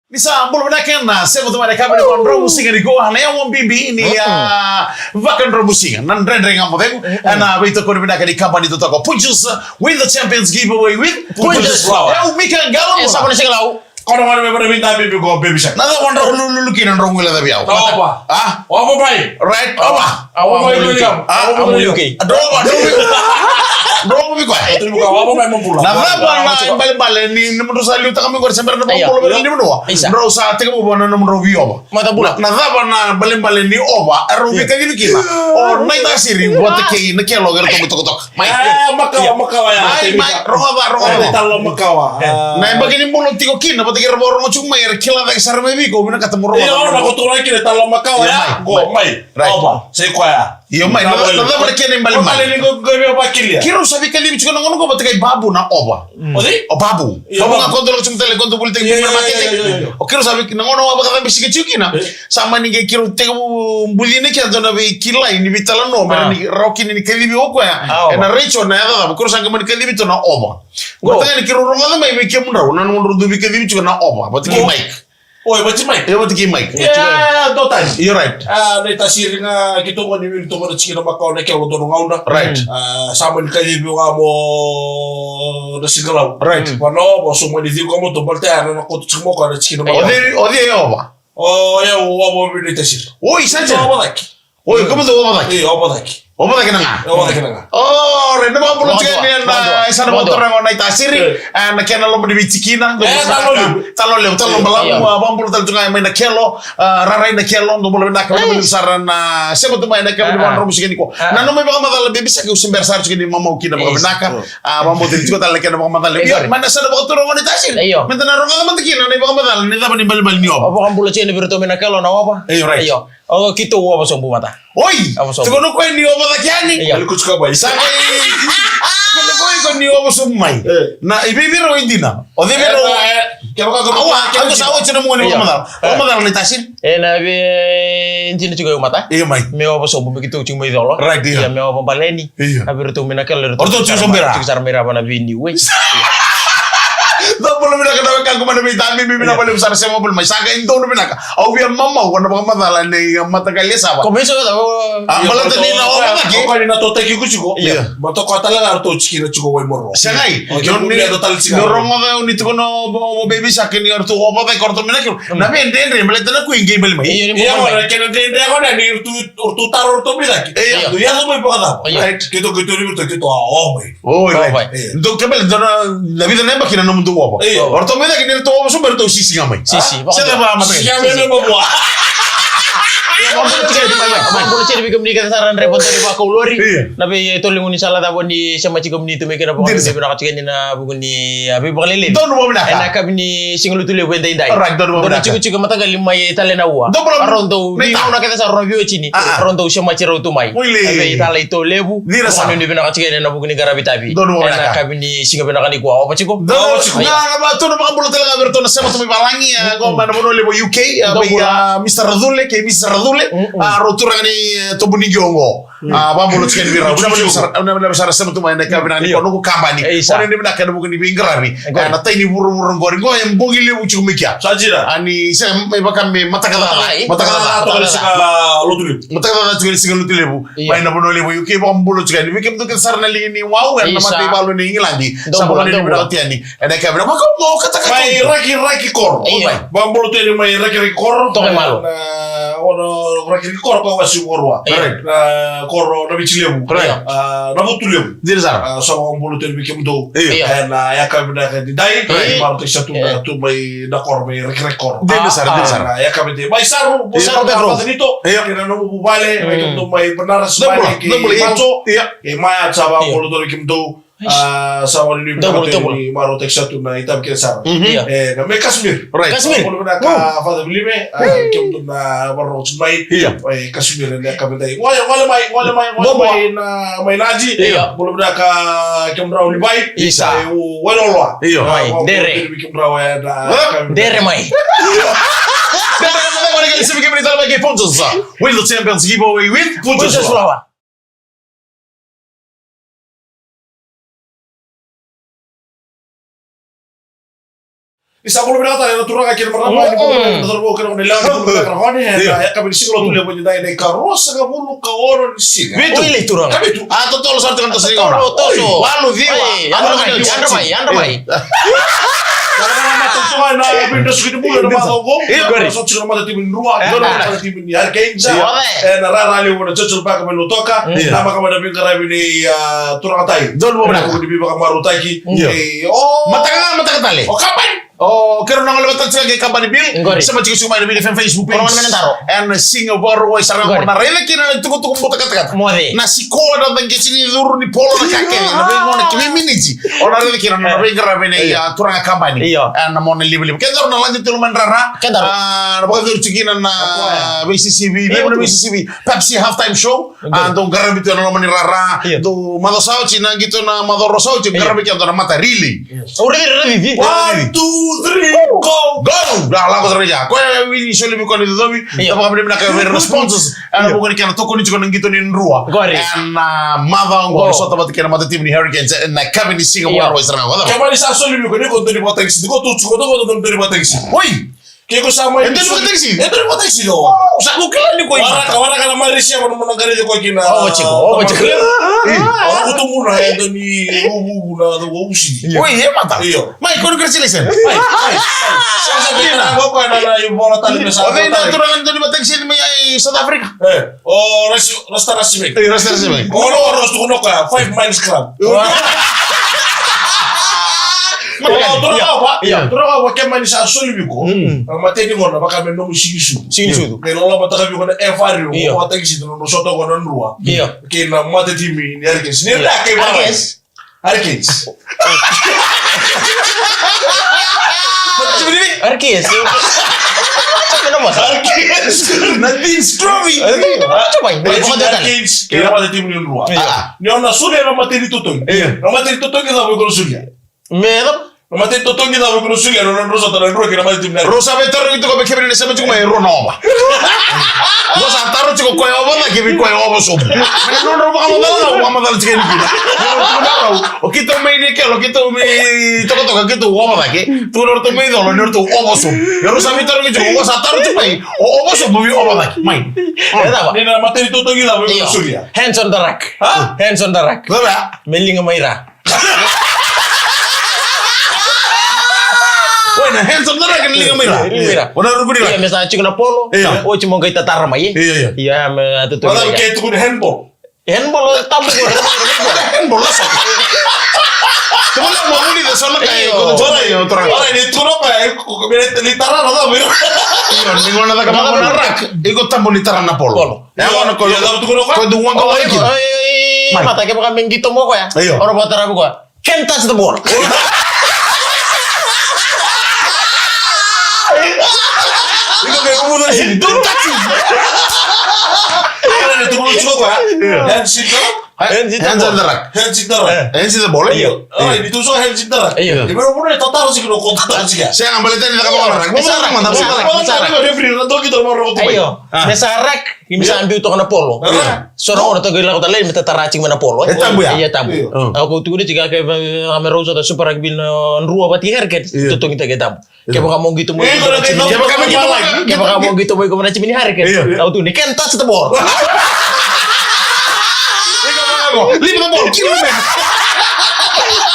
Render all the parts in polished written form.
Bisa belum ada kena, saya betul mereka beri kontrol musingan di goa, na yang bibi ini ya vakan musingan, nan rendre ngamu temu, na itu kau beri di kapan itu toko Punjus win the Champions giveaway with Punjus Flower. Ya umika galau, siapa nih galau? Kau nama beri minta bibi go baby shark. Nada kontrol lulu kinan rong wila tapi aku. Apa? Ah, Apa baik? right, apa? Apa baik lu jam? Apa UK? Aduh. Bro, mi kuai. Itu bukan apa baik mempulang. Nah, apa balik ni menurut saya lihat kami gua sampai na bolo beli ni menua. Bro, saat itu mau na menurut view. Mata bulan. Nah, apa na balik ni oba, erobi kayak gini kina. Oh, naik tasiri buat kayak ini kayak logar tok. Makawa ya. Roga. Talo makawa. Nah, begini mulut tiko kina, pati kira borong cuma ya kila tak sar mebi ko, mina ketemu roga. Iya, orang aku tuh lagi talo makawa ya. Go, mai. Apa? Saya kuaya. Iya, mai. Nada balik ni balik. Balik ni go apa kilia? Kira sabi kali bicu nang ngono ko pati kay babu na oba. Odi? O babu. Babu nga kondo lo cumtele kondo bulite Iya, market. O kiro sabi nang ngono oba kata bisi kecil na. Sama ni kiro te buline kya dona be kila ini bitala no mera ni roki ni kali bi oko ya. Na recho na ya kiro sanga man kali bitu na oba. Gota ni kiro ronga mai be kemu na nan ngono dubi kali bicu na oba. Pati kay mic. Oh, baca mic. Ya pati kay mic. Ya, total. You're right. Neta siri nga gitu ko ni to ko chikina makaw na kaya do ngauna. Right. Sama ni kali bi mo nasigalaw. Right. Wano bo sumo ni ko mo to balta na ko tsimo ko na chikina makaw. Odi oba. Oh, ya wo bi neta siri. Oi, saja. Oba daki. Oi, como do oba daki? Oba daki. Oba daki na nga. Oba daki na nga. Oh, renda mau pulang juga ni na sana motor yang naik tasiri, na kena lo di bicikina, talo balang, bang pulang talo juga main na kelo, rarai na kelo, no boleh nak kalau beli saran na, siapa tuh main na kelo di mana musik ini kok, na no memang masalah lebih bisa ke usim bersar juga di mamau kita mau benaka, bang pulang juga talo kena bang masalah lebih, mana sana bang turun di tasiri, minta na rongan teman tekina, nih bang masalah, nih tapi bal ni apa? Apa kan pulang sini berarti main kelo na apa? Iya. Oh, kita apa sombu mata? Oi, sekono ko ni oba takiani. Iya, ko chika bai. Sabe, ko ni oba sumai. Na ibibiro indina. O debero. Kaya ka Ako sawo chino mo ni mama. O mama ni tasir. Na be intina juga mata. Iya mai. Me apa sombu begitu cuma itu loh. Right dia. Ya me apa baleni. Tapi berarti main kelo. Orto sombera. Cik sar merah mana bini wes. Don't boleh bila kena kagum mana bita bibi bila boleh besar semua boleh. Saka itu nu bila. Au biar mama wana bang masalah ni mata kali saba. Komenso tahu. Malah tadi na oba lagi. Ko ni na to teki ku chiko. Iya. Mato ko tala na to chiki na chiko wai morro. Sakai. Yo ni to tal chiki. Dorong ava unit kono baby sakin ni orto oba tay korto mina kyo. Na be ende bela tana ku ingi beli mai. Iya mo na kena de ko na ni tu tar orto bila ki. Iya. Tu ya so mai pakada. Right. Kito ni to kito oh mai. Oh, right. Do kebel dona la vida nemba kina no mundo oba. Orto me da kini to oba so berto sisi ngamai. Sisi. Saya ba mata. Siya me mo bo. Boleh cari bikin ni kata saran repot dari Pak Kaulori. Nabi itu lingun salah tahu ni sama cikgu ni tu mereka nak bukan ni nak cikgu ni nak bukan ni abi bakal lelin. Don't worry nak. Enak kami ni single tu lewe indai indai. Right, don't worry. Cikgu mata kali mai Italian awa. Aron tu ni nak kata saran review cini. Aron tu sama cikgu tu mai. Abi Italian itu lebu. Mana ni nak cikgu ni nak bukan ni garabi tapi. Enak kami ni single nak ni kuah apa cikgu? Nah, tu nak bukan telah bertu na sama tu balangi ya. Kau mana bono lebu UK. Mr. Radule ke Mr. Radule. Rotura ni to buni giongo. Ba bolo chicken bira. Una besar sama tu main ka bina ni kono ko kambani. Ona ni bina kana bukan ni bingrami. Na tai ni buru ngori ngo yang bongi lebu chiku mikia. Sajira. Ani se me bakam me mata kata to kali sika lutuli. Mata kata tu kali sika lutuli lebu. Main na bono lebu UK ba bolo chicken. Bikem tu kesar na li ni wow na mati balu ni England. Sama ni bina tiani. Ena ka bina mako mo kata kata. Mai raki kor. Ba bolo tu ni mai raki kor. To malu. Ono raki kor ko wasi worwa. Koro na bichilebu. Na butulebu. Dirzar. So on bolo tu bikem do. Na ya ka bina ka di dai. Mar tu satu na tu mai na kor mai raki kor. Dirzar. Ya ka bina. Mai saru Pedro. Dito. Kena no bubale. Bikem do mai benar sebalik. Manco. E mai chaba bolo tu bikem do. Sama ni ni maro texatu na itam kira sar. Na me Kashmir. Kashmir. Bolo na ka fada bilime. Kem tu na baro chmai. Kashmir na ka bidai. Wala mai na mai naji. Bolo na ka kem raw li bai. Wala olwa. Dere. Kem raw na. Dere mai. Win the Champions giveaway with Punjus Flower. Isa bulu bina kata turun kaki marama ni bulu terbawa kena nilang bulu kena koni ya kami sih kalau tuh punya daya karos nggak bulu kawan sih. Betul ile turun. Atau tol sorti kan tosing orang. Toso. Walu viwa. Anda mai. Karena mata cuma na pintu segitu bulu na mata gong. So cuma mata timin ruah, itu mata timin ni hargainsa. Na rara ali udah cocok pakai menu toka. Nama kamu ada pintu ini turun katai. Don mau Aku di bibak maru taki. Mata katale. Oh kapan? Oh, kero nang lewatan sila kay kampani bil. Sama chika sumay na bil Facebook page. And Singapore way sarang ko na rela kina na tuko buta kata. Na si ko na tang kisini duru ni polo na kake. Na be mo na kimi miniji. Ona rela kina na be grabe na turang kampani. And na mo na libre. Kedor na lanjut tuluman rara. Na ba kedor chikina na BCCB. Be mo na BCCB. Pepsi halftime show. Ando grabe to na ni rara. Do madosao china gitu na madorosao china grabe kya na mata really. Really. 1, 2, 3, go! Nah, lagu terus. Kau yang ini soalnya bukan itu tapi apa kamu nak kayak responses? Bukan ikan toko ni juga gitu ni rua. And mother ngor so tabat kena mata tim ni Hurricanes and kami ni Singapore boys serang. Kamu ni soalnya bukan ni konten di batang sini. Kau tuh konten di batang sini. Woi. Kayak sama itu batang sini. Itu batang sini. Usah kukila ni kau ini. Kawan kalau Malaysia mana negara je kau kena. Oh, cik. Orang itu muna yang ni ubu na tu usi. Woi, hebat tak? Iya. Mai kau congratulations. Saya kira kau kan ada yang bola tali besar. Oke, dah turangan tu di batang sini mai South Africa. Oh, restorasi mek. Restorasi mek. Oh, harus tu kena 5 Miles Club. Turang apa kemani sa soli biko. Mate ni ngona baka men no sinisu. Ke lo mata ka biko na efari o mata ki situ no soto ko non ruwa. Ke na mate timi ni Hurricanes. Ni da ke Hurricanes. Hurricanes. Nadine Strovy. Coba Hurricanes. Ke na mate timi ni ruwa. Ni ona suli na mate ni tutong. Na mate ni tutong kita ko suli. Medo Mate tutong kita ko suli no rosa tan ruwa ke na mate timi. Rosa betor itu ko bekebere sama cuma Ronoma. Gua santaro ciko koyo obo na kibi koyo obo sum. Mana non robo kamu dal chicken gila. O kito me ni ke lo kito me toka kito obo na ke. Tu no to me do lo no to obo sum. Yo rosa betor ki ciko gua santaro ciko obo sum bi obo na ke. Mai. Eta ba? Ni na mate tutong kita ko suli. Hands on the rack. Hands on the rack. Ba? Melinga Maira. Bueno, Hanson nara kan liga mira. Ona ruguri lah. Iya, misalnya cuma polo. Oh, cuma kita taram aja. Iya, itu tuh. Kalau kayak itu handball. Handball tamu. Handball lah. Cuma mau ni de sono kayak kudu jora yo terang. Orang ini tuh apa ya? Kok beda litaran atau apa? Iya, ni ngona da kama ngona rak. Iko tambo litaran na polo. Ya ngona ko yo ko duwang ko lagi. Mata ke bukan menggito mo ko ya. Orang buat tarabu ko. Can't touch the ball. Itu kayak kemudian sini, don't touch it. Ada itu mau coba, hands in the boleh. Oh, ini tuh hands in the rack. Di mana pun itu taruh sih kalau kontak aja. Saya ngambil itu di dekat orang. Mantap. Ayo, mesarak, bisa ambil untuk anak polo. Soalnya orang tuh gila kota lain minta taracing mana polo. Tabu ya. Iya tabu. Aku tuh udah jika kayak kamera atau super rugby ruang pati harga, itu tuh kita tabu. Kayak mau gitu mau. Kayak mau gitu mau kemana cimini harga. Tahu tuh nih kan touch the ball. Lima bol kilo men.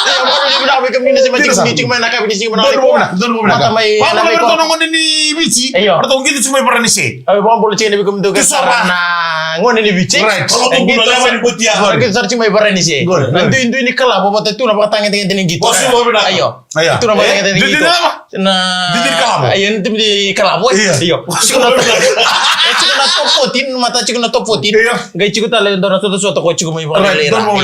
Ya baru dia bilang mereka ini sih macam ni cuma nak kami sini mana. Don Mata mai. Apa nak bertemu ngon ini bici? Bertemu gitu cuma pernah ni sih. Bang boleh cakap begitu tu karena ngon ini bici. Kalau tu boleh lewat di butia. Kita search cuma pernah ni sih. Nanti ini kalah bawa tu nampak tangan gitu. Ayo. Itu nampak tangan gitu. Nah. Di kalah. Ayo nanti di kalah. Iyo. Cikuna top 14 mata cikuna top 14. Gai cikuta le ndona soto ko cikuma iba. Don mo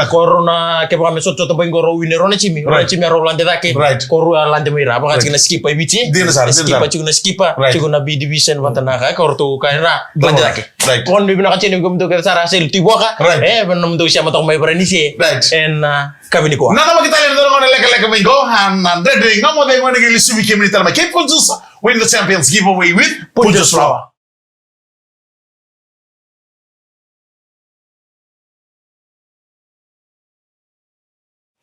Corona ke ba me soto to bengoro winero na chimi. Ora chimi ro lande dake. Koru lande mira ba cikuna skipa ibici. Skipa cikuna skipa. Cikuna bi division watana ka kortu kaina lande dake. Kon bi na kacini gum to ke sara sel tiboka. Benum to siya matok may paranisi. En kabini ko. Nana mo kita le ndona leka mengo han andre de ngamo de ngone ke lisu bi kemni talma. Cape Punjus win the Champions giveaway with Punjus Rawa.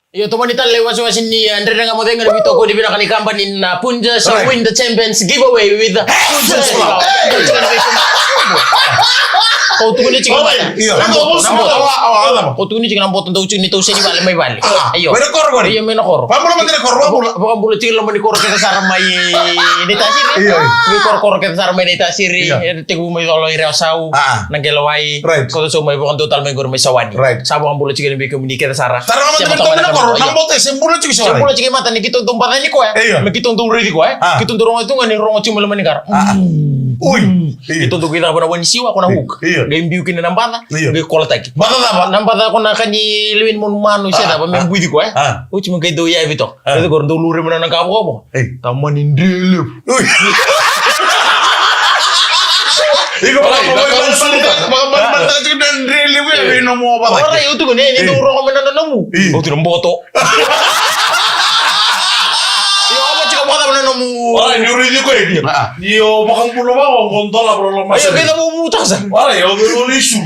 Iyo to manita lewas ni Andre nga mo denga bito ko di binakani company na Punja so win the champions giveaway with the Punja. Kau tu ni cakap apa? Kau tu ni cakap botol tu ni tu sini balik mai balik. Ayo. Mana kor kor? Iya mana kor. Pamu nama tidak kor pamu. Bukan bulu cakap lama ni kor kita sarang mai ni tasiri. Ni kor kita sarang mai ni tasiri. Tegu mai tolong ira sau. Nangkelawai. Kau tu semua bukan total mai gor mai sawani. Sabu bukan bulu cakap lebih komunikasi kita sarang. Taruh nama tidak kor. Nampak tu sembulu cakap sawani. Sembulu cakap mata ni kita untuk tempat ni kau ya. Kita untuk urut kau ya. Kita untuk orang itu ngani orang cuma lama ni kar. Itu untuk kita pernah wani siwa kau nak hook. Game view kini nampak tak? Game call tak? Nampak tak kau nak ni lewin mon manu siapa? Memang budi kau cuma kayak doya itu. Itu kau orang dulu mana nak kau apa? Taman Indri. Iko balik dan Indri we no mo apa? Orang itu kan ini tu orang mana nak nemu? Oh tu namboto. Wala nyuri di ko eh. Dio makang pulo ba ko kontola pro mas. Ayo kita mau mutak san. Wala yo bero lisu.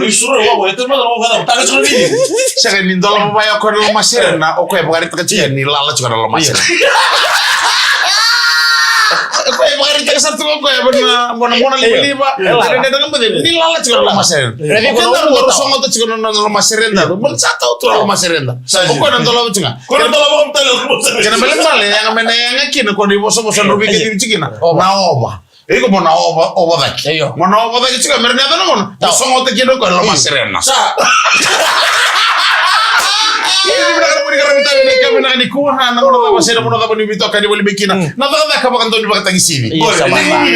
Lisu ro wa ito ma ro kada. Taka sa ni. Sa kan nindola mo ba yo ko lo masir na o ko e bagari kecil ni lala juga lo masir. Ko e bagari ka sa tuko ko e bona liba. Ada dengan bede ni lala juga lo masir. Revi ko no songo to juga no masir enda. Bel satu to lo masir enda. Ko nindola juga. Ko nindola mo talo ko. Kana bale yang mena yang kina ko di boso rubi ke cikina. Na oba. Iko mo na oba daki. Mo na oba daki cika mernya ta no. Songo te kino ko lo masir enda. Sa. Ini benar benar karena kita ini kami nak dikuah, nak orang apa sih, nak orang apa ni bito kan boleh bikin. Nada dah kapan tu dipakai tangi sini.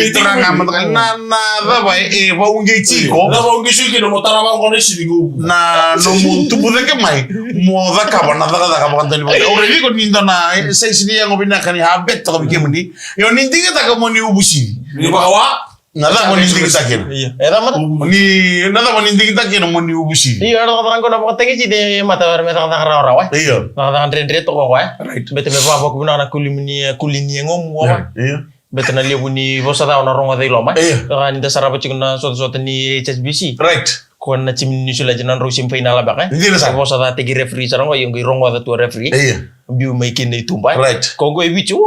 Terang amat kan. Nada baik. Baungi ciko. Na baungi ciko no motara bang koneksi di go. Na no tu boleh ke mai. Mau dah kapan? Nada dah kapan tu dipakai. Orang ini kau ninda na. Saya sini yang ngobina kan ya habet tak bikin ni. Yang ninti kita kau mau ni ubusi. Ni bawa. Nada mau ninti kita kira. Iya. Mana? Ni nada mau ninti kita kira mau ni ubusi. Iya, orang kau nak pakai tangi sini mata kata rawa. Iya. Kata rent to kau Right. Betul betul apa kau nak kulini ngom apa? Iya. Betul nak lihat bunyi bosa tahu orang ada ilmu. Iya. Kan kita sarap cakap suatu ni HSBC. Right. Kau nak cim ni sudah jenan rusim final apa kan? Iya lah. Bosa tahu tegi referee sarang kau yang girong ada tu referee. Iya. Biu makin itu mbak. Right. Kau gue bicu.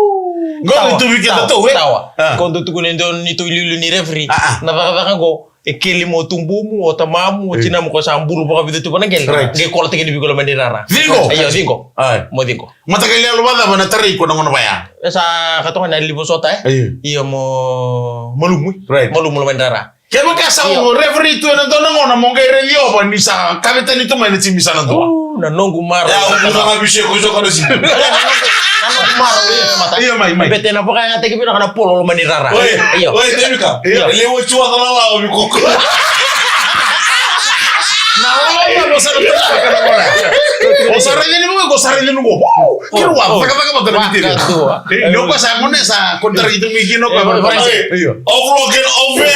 Gol itu bikin tu tawa. Kau tu kunen don itu lilu ni referee. Nada kan kau ekeli mo tumbumu o tamamu o cinamu ko samburu baka bidu tu panagel. Ge kola tegi bigo mandi rara. Vingo. Ayo vingo. Mo vingo. Mata kali lu bada mana tari ko ngono baya. Sa katongan na libo sota Iyo mo malumui. Right. Malumul mandi rara. Kaya kasa mo referee tu na dono ngona mo ngai relio ba ni sa kapitan itu main tim bisa na to. Na nongu maro. Ya uno nga bishe ko so kana si. Nongu maro mata. Iya mai. Bete na pokoknya tegi bina kana polo mandi rara. Iyo. Oye, temika. Lewo chua kana la mi ko. Na wala mo sa to kana wala. O sarili ni mo ko sarili ni mo. Kiro wa taka ba to bitir. Lo ko sa mo sa kontra itu mikino ko ba. Iyo. Overlook over.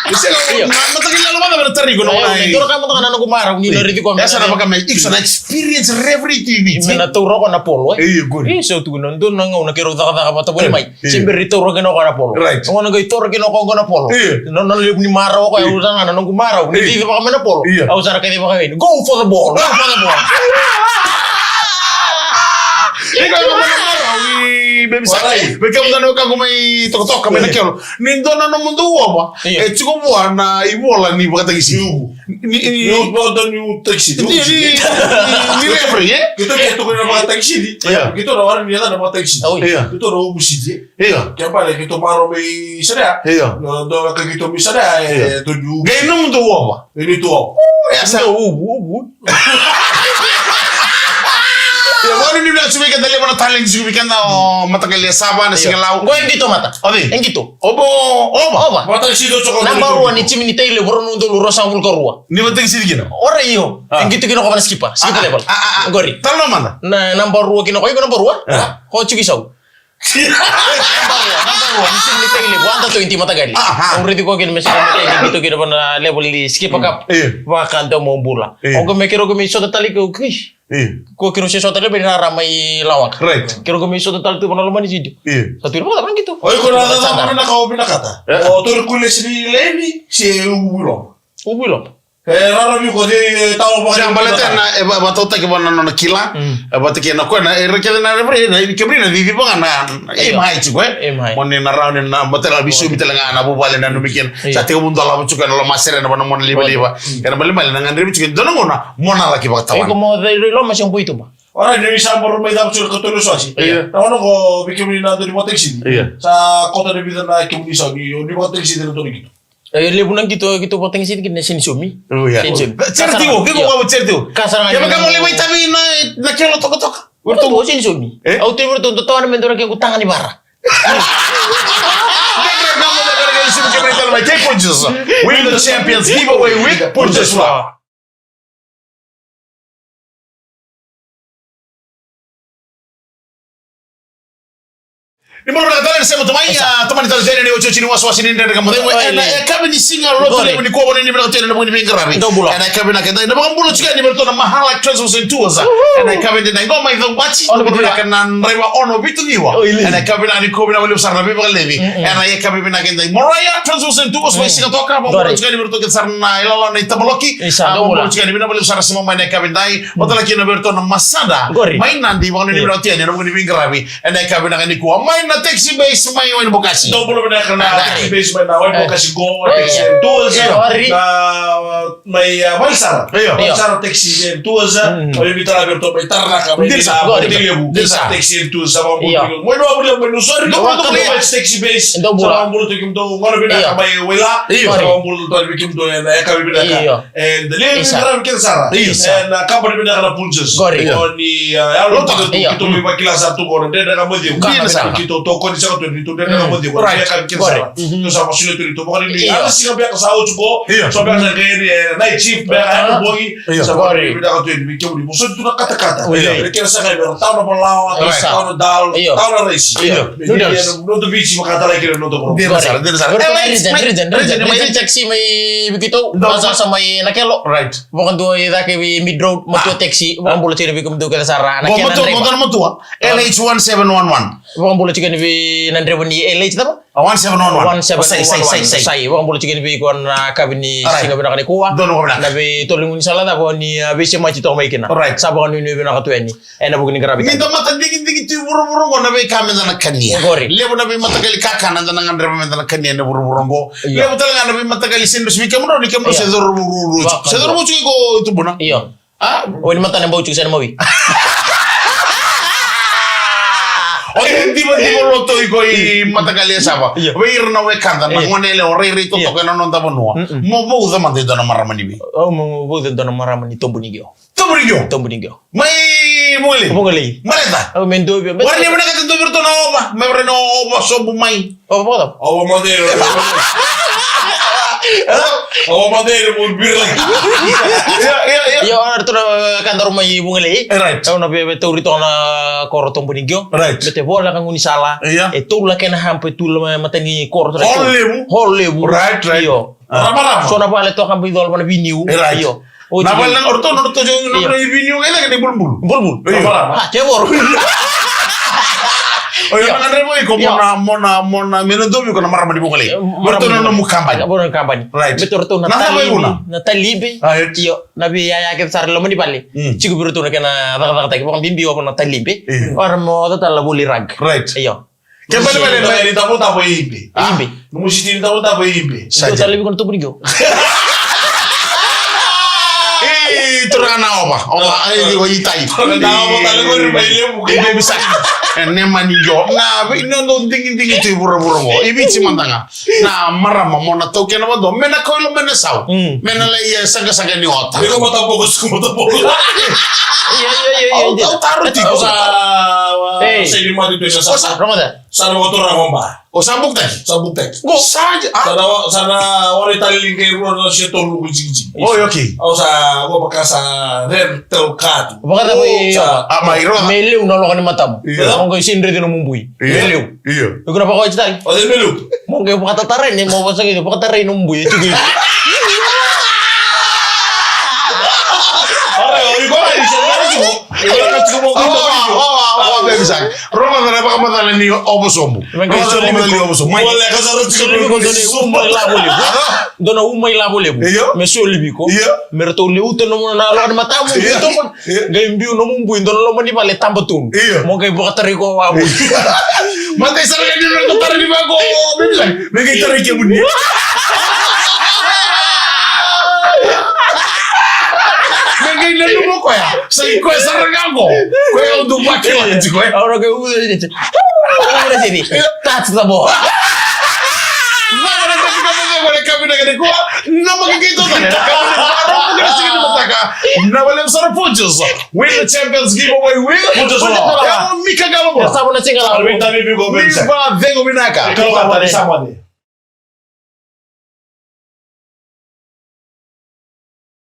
Mata kali lu bada tari ko ngona. Itu kamu tengah nongu maro ni lori ko. Esa na baka mai ikso na experience referee TV. Mena turo ko na polo. Iyo good. So tu nandun na ngona kiro taka ba to boleh mai. Semberi turo ko na polo. Ngona go turo ko na polo. Non ni maro ko urusan na nongu maro. Ni di baka mena polo. Au sara kay baka win. Go for the ball. Go for the ball. Ikaw mo na maro. Baby sakai. Bekem na no ka kumai tok kami na kero. Nindo na no mundo wa. Chiko mo na ibola ni baka tagisi. Ni bodo ni taxi. Ni referee Kita ko na mga taxi. Kita na waran niya na mga taxi. Kita na ubusi di. Kaya pala kita maro may sada. Do ka kita may sada to du. Gay no mundo wa. Ini to. Esa ubu. Ya wala ni bila sumikat dali mo na talent sumikat na matagal ya saba na singalau. Go yang gitu mata. Odi. Yang gitu. Oba. Mata sido choko. Number 1 ni chimini tayle borono do rosa mul korua. Ni mateng sidi gina. Ora iyo. Yang gitu kino ko skipa. Skip level. Gori. Talo mana? Na number 2 kino ko number 1. Ko chiki saw. Number 1 ni chimini tayle buanta to inti matagali. Ang redi ko kino mesara tayle gitu kino na level li skip up. Wa kanto mo bula. O ko mekiro ko mi so tali ko kish. Ko kira sih soalnya benar ramai lawak. Right. Kira gue misalnya total itu pernah lumayan sih. Satu itu apa gitu. Oh, kalau ada kau pindah kata. Oh, tuh kulis di levi si ubulom. Ubulom. Rara mi ko di tawo ba Yang balete na bato ta ke bona no kila bato ke na ko na ke na re na ke brina di ba na mai ci gwe monni na rawn na batela bisu bitela na bu bale na no miken sa te mun dala bu cukan lo masere na bona mon liba liba kana bale mal na ngandre ci dono ngona mona la ki ba tawan ko mo lo ma siyang buito ba ora ni sa por mai da cu ko to lo so asi na ono ko bikemi na do ni moteksi sa kota de vida na ke mun so ni moteksi de to ni lebu nang gitu potong sini kena sini sumi. Oh ya. Certi wo, kiko kamu certi wo. Kasar ya kamu lewat tapi na kelo tok. Bertemu sini sumi. Auto bertemu tahu mentor kayak utangan di bara. Kamu kayak isu kemerdekaan macam punches. Win the champions giveaway with punches lah. Ni mbona nataka nisema tumai Tanzania ni ocho chini wasi ni ndani kama demo na kabi ni singa roto ni kwa bwana ni bila tena ni bingarabi na kabi na kenda na mbona chika ni bila mahala transfers tours na kabi ni ngoma hizo bachi na kana nrewa ono vitu niwa na kabi na ni kobi na wale usarna bibi levi na ye kabi na kenda moraya transfers tours wa singa toka mbona chika ni bila sarna ilala na itabaloki mbona chika ni bila usarna sima na kabi dai wala kina bila na masada maina ndi bwana ni bila tena ni bingarabi na kabi na ni kwa maina taxi base mai wan bokasi do bolo na kana taxi base mai na wan bokasi go na mai valsara taxi tuza oi vitara berto mai tarna ka mai disa taxi tuza ba mo no abule mo no sorry do bolo taxi base do bolo to kim do ngoro bina ka mai wela do bolo to bikim do na ka bina ka and the lady ngara bikin sara and ka bolo bina ka punches oni ya lo to mi bakila sa tu go de ka mo di to ko ni sa to ni to de ka mo di ko ya ka bikin sara to sa masule to ko ni ala singa be ka sa o ko so be ka ni na chief be ka bogi sa ko ni be ka to ni ke mo so tu na kata be ke sa ka be ta no bola ta no dal ta no reisi no to bici makata la ke no to ko de sara mai taxi mai begitu masa sama nakelo right bukan tuh ya ke mid road moto taxi bukan boleh ciri bikum tuh ke sara motor LH1711 bukan boleh ciri bi nandre bani LH apa 1711 sai bukan boleh ciri bi kon kabini singa bina kani kuwa nabi tolong salah tak kon ni bisa macam tu mai kena sabar kon ni bina katu ni enak bukan gerabi ni to mata dingin tu buru-buru kon nabi kamen dana kania lebu nabi mata kali kakana dana ngandre dana kania na buru-buru go lebu tala nabi mata kali sendus mi kamro ni kamro sedor buru ko itu buna iya ini mata nembau cuci sana mawi Oye, tipo lo to iko I mata kali sapa. We ir na we kanda na ngone le ore ri to to kana non tabo no. Mo bo za mande dona maramani bi. Oh mo bo za dona maramani to bunigyo. Mai mole. Mole. Mareta. Oh mendo bi. Warni mana kata to virto na oba. Me bre no oba so bu mai. Oh bodo. Oh modelo. Oh modelo mo birra. Yo arturo kantor mai bungale. Right. Tahu na be to rito na koro to bunigyo. Right. Bete bola kan uni sala. Tu la kena hampe tu la matani koro to. Holebu. Right. Yo. Rama. So na bale to kan bidol mana biniu. Yo. Nabal nang orto jo na biniu kaya kene bulbul. Ah, cebor. Oh ya mana rebo iko mona menendo bi ko na marama di bungale. Orto no mu kampanye. Bono kampanye. Right. Betul to na talibe. Yo nabi ya ke sar lo mani palle. Cigu biru to na kana tak ko bimbi ko na talibe. Or mo to tala buli rag. Right. Yo. Ke bale ni tapo imbe. Imbe. Musiti ni tapo imbe. To talibe ko to bunigyo. Turana oba ai ko itai na oba tale ko ri baile mu ke bisa ne mani yo na no dingin tu buru-buru mo ibici mantanga na marama mona to ke na do mena ko lo mena sau mena le ya sanga ni ota ko mata poco iya taruh ti ko sa ni mari to sa Ramadan sa motor na bomba o sabuk tak go saja sana ori tali ke ro no se to lu jiji oh okay o sa go bakasa ren tel kat bakata boy mairo meleu no lo kan matam mo ko sindre dino mumbui meleu iya ko na pa ko tali o de meleu mo ko bakata taren mo basa gitu bakata taren mumbui itu gitu oi ko ai se na ju bisa Roma na pa Ramadhan ni obosombu. Ramadhan ni obosombu. Wala ka sa Solibi ko doni umay labo lebu. Dona umay labo lebu. Me solibi ko. Merto leuto no na lo matamu to ko. Ngay mbiu no mumbu ndon lo mani bale tambatun. Mo kay bokatari ko wa bu. Matay sa nga dino ko tari ba ko. Me kay tari ke bunni. Ngay lelu mo ko ya. Sa ko sa rangago. Ko yo du ba ke ko. Ahora que uno dice. Ahora sí. That's the boy. Win the Champions giveaway win. Mika Galo. Sabu na singa la. Viva Vengo Minaka.